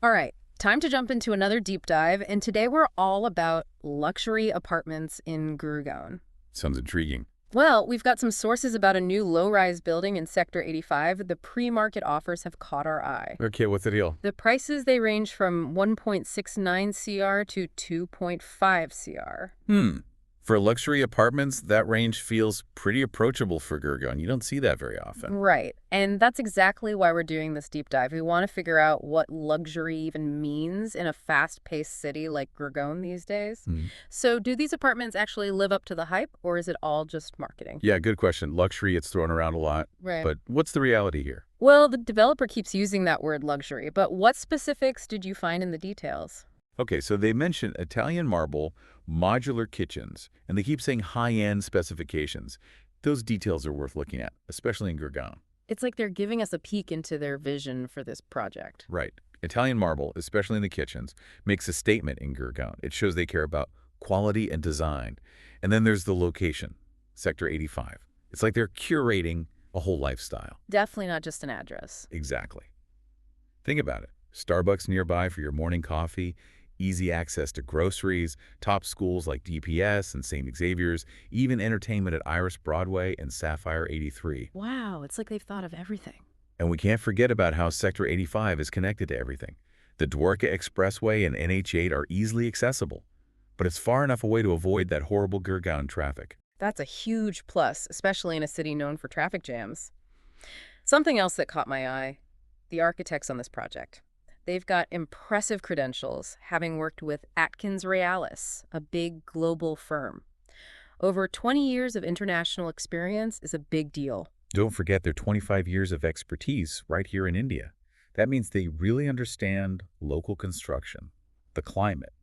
All right, time to jump into another deep dive, and today we're all about luxury apartments in Gurgaon. Sounds intriguing. Well, we've got some sources about a new low-rise building in Sector 85. The pre-market offers have caught our eye. Okay, what's the deal? The prices, they range from 1.69 CR to 2.5 CR. For luxury apartments, that range feels pretty approachable for Gurgaon. You don't see that very often. Right, and that's exactly why we're doing this deep dive. We want to figure out what luxury even means in a fast-paced city like Gurgaon these days. Hmm. So do these apartments actually live up to the hype, or is it all just marketing? Yeah, good question. Luxury, it's thrown around a lot. Right. But what's the reality here? Well, the developer keeps using that word luxury, but what specifics did you find in the details? Okay, so they mention Italian marble, modular kitchens, and they keep saying high-end specifications. Those details are worth looking at, especially in Gurgaon. It's like they're giving us a peek into their vision for this project. Right. Italian marble, especially in the kitchens, makes a statement in Gurgaon. It shows they care about quality and design. And then there's the location, Sector 85. It's like they're curating a whole lifestyle. Definitely not just an address. Exactly. Think about it. Starbucks nearby for your morning coffee, easy access to groceries, top schools like DPS and St. Xavier's, even entertainment at Iris Broadway and Sapphire 83. Wow, it's like they've thought of everything. And we can't forget about how Sector 85 is connected to everything. The Dwarka Expressway and NH8 are easily accessible, but it's far enough away to avoid that horrible Gurgaon traffic. That's a huge plus, especially in a city known for traffic jams. Something else that caught my eye, the architects on this project. They've got impressive credentials, having worked with Atkins Réalis, a big global firm. Over 20 years of international experience is a big deal. Don't forget their 25 years of expertise right here in India. That means they really understand local construction, the climate,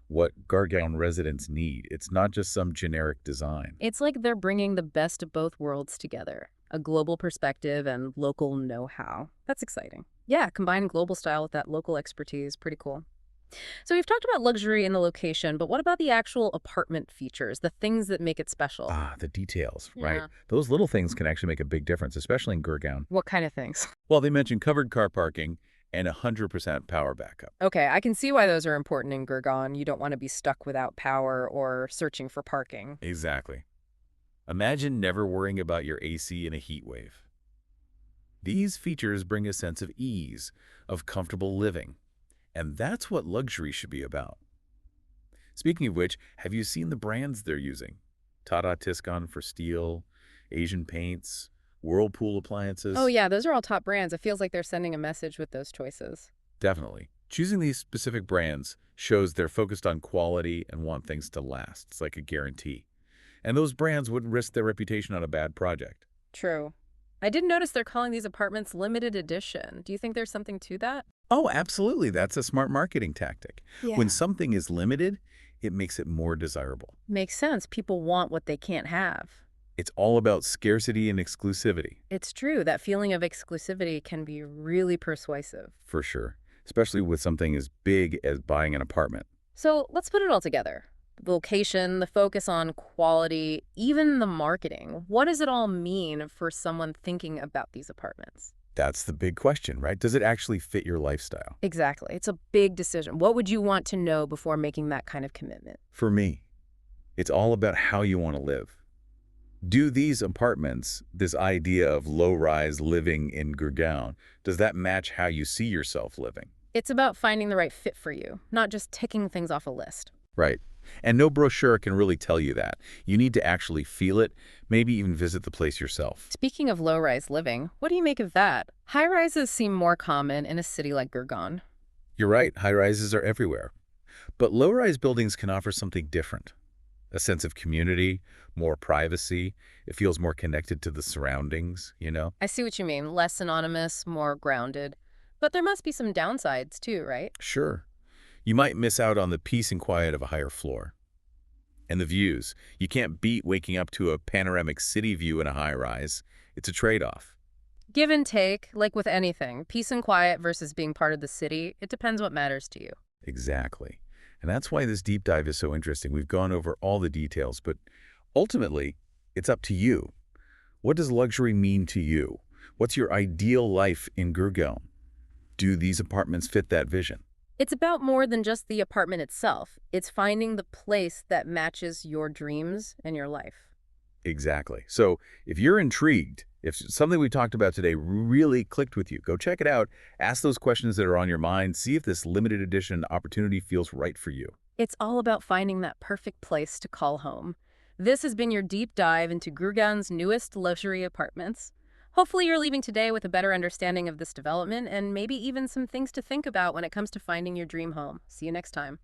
what Gurgaon residents need. It's not just some generic design. It's like they're bringing the best of both worlds together, a global perspective and local know-how. That's exciting. Yeah, combining global style with that local expertise, pretty cool. So we've talked about luxury and the location, but what about the actual apartment features, the things that make it special? Ah, the details, right? Yeah. Those little things can actually make a big difference, especially in Gurgaon. What kind of things? Well, they mentioned covered car parking and 100% power backup. Okay, I can see why those are important in Gurgaon. You don't want to be stuck without power or searching for parking. Exactly. Imagine never worrying about your AC in a heat wave. These features bring a sense of ease, of comfortable living. And that's what luxury should be about. Speaking of which, have you seen the brands they're using? Tata Tiscon for steel, Asian Paints, Whirlpool appliances. Oh yeah, those are all top brands. It feels like they're sending a message with those choices. Definitely. Choosing these specific brands shows they're focused on quality and want things to last. It's like a guarantee. And those brands wouldn't risk their reputation on a bad project. True. I did notice they're calling these apartments limited edition. Do you think there's something to that? Oh, absolutely. That's a smart marketing tactic. Yeah. When something is limited, it makes it more desirable. Makes sense. People want what they can't have. It's all about scarcity and exclusivity. It's true. That feeling of exclusivity can be really persuasive. For sure, especially with something as big as buying an apartment. So let's put it all together. The location, the focus on quality, even the marketing. What does it all mean for someone thinking about these apartments? That's the big question, right? Does it actually fit your lifestyle? Exactly. It's a big decision. What would you want to know before making that kind of commitment? For me, it's all about how you want to live. Do these apartments, this idea of low-rise living in Gurgaon, does that match how you see yourself living? It's about finding the right fit for you, not just ticking things off a list. Right. And no brochure can really tell you that. You need to actually feel it, maybe even visit the place yourself. Speaking of low-rise living, what do you make of that? High-rises seem more common in a city like Gurgaon. You're right, high-rises are everywhere. But low-rise buildings can offer something different. A sense of community, more privacy. It feels more connected to the surroundings, you know? I see what you mean. Less anonymous, more grounded. But there must be some downsides too, right? Sure. You might miss out on the peace and quiet of a higher floor. And the views. You can't beat waking up to a panoramic city view in a high-rise. It's a trade-off. Give and take, like with anything. Peace and quiet versus being part of the city. It depends what matters to you. Exactly. And that's why this deep dive is so interesting. We've gone over all the details, but ultimately, it's up to you. What does luxury mean to you? What's your ideal life in Gurgaon? Do these apartments fit that vision? It's about more than just the apartment itself. It's finding the place that matches your dreams and your life. Exactly. So if you're intrigued, if something we talked about today really clicked with you, go check it out. Ask those questions that are on your mind. See if this limited edition opportunity feels right for you. It's all about finding that perfect place to call home. This has been your deep dive into Gurgaon's newest luxury apartments. Hopefully you're leaving today with a better understanding of this development and maybe even some things to think about when it comes to finding your dream home. See you next time.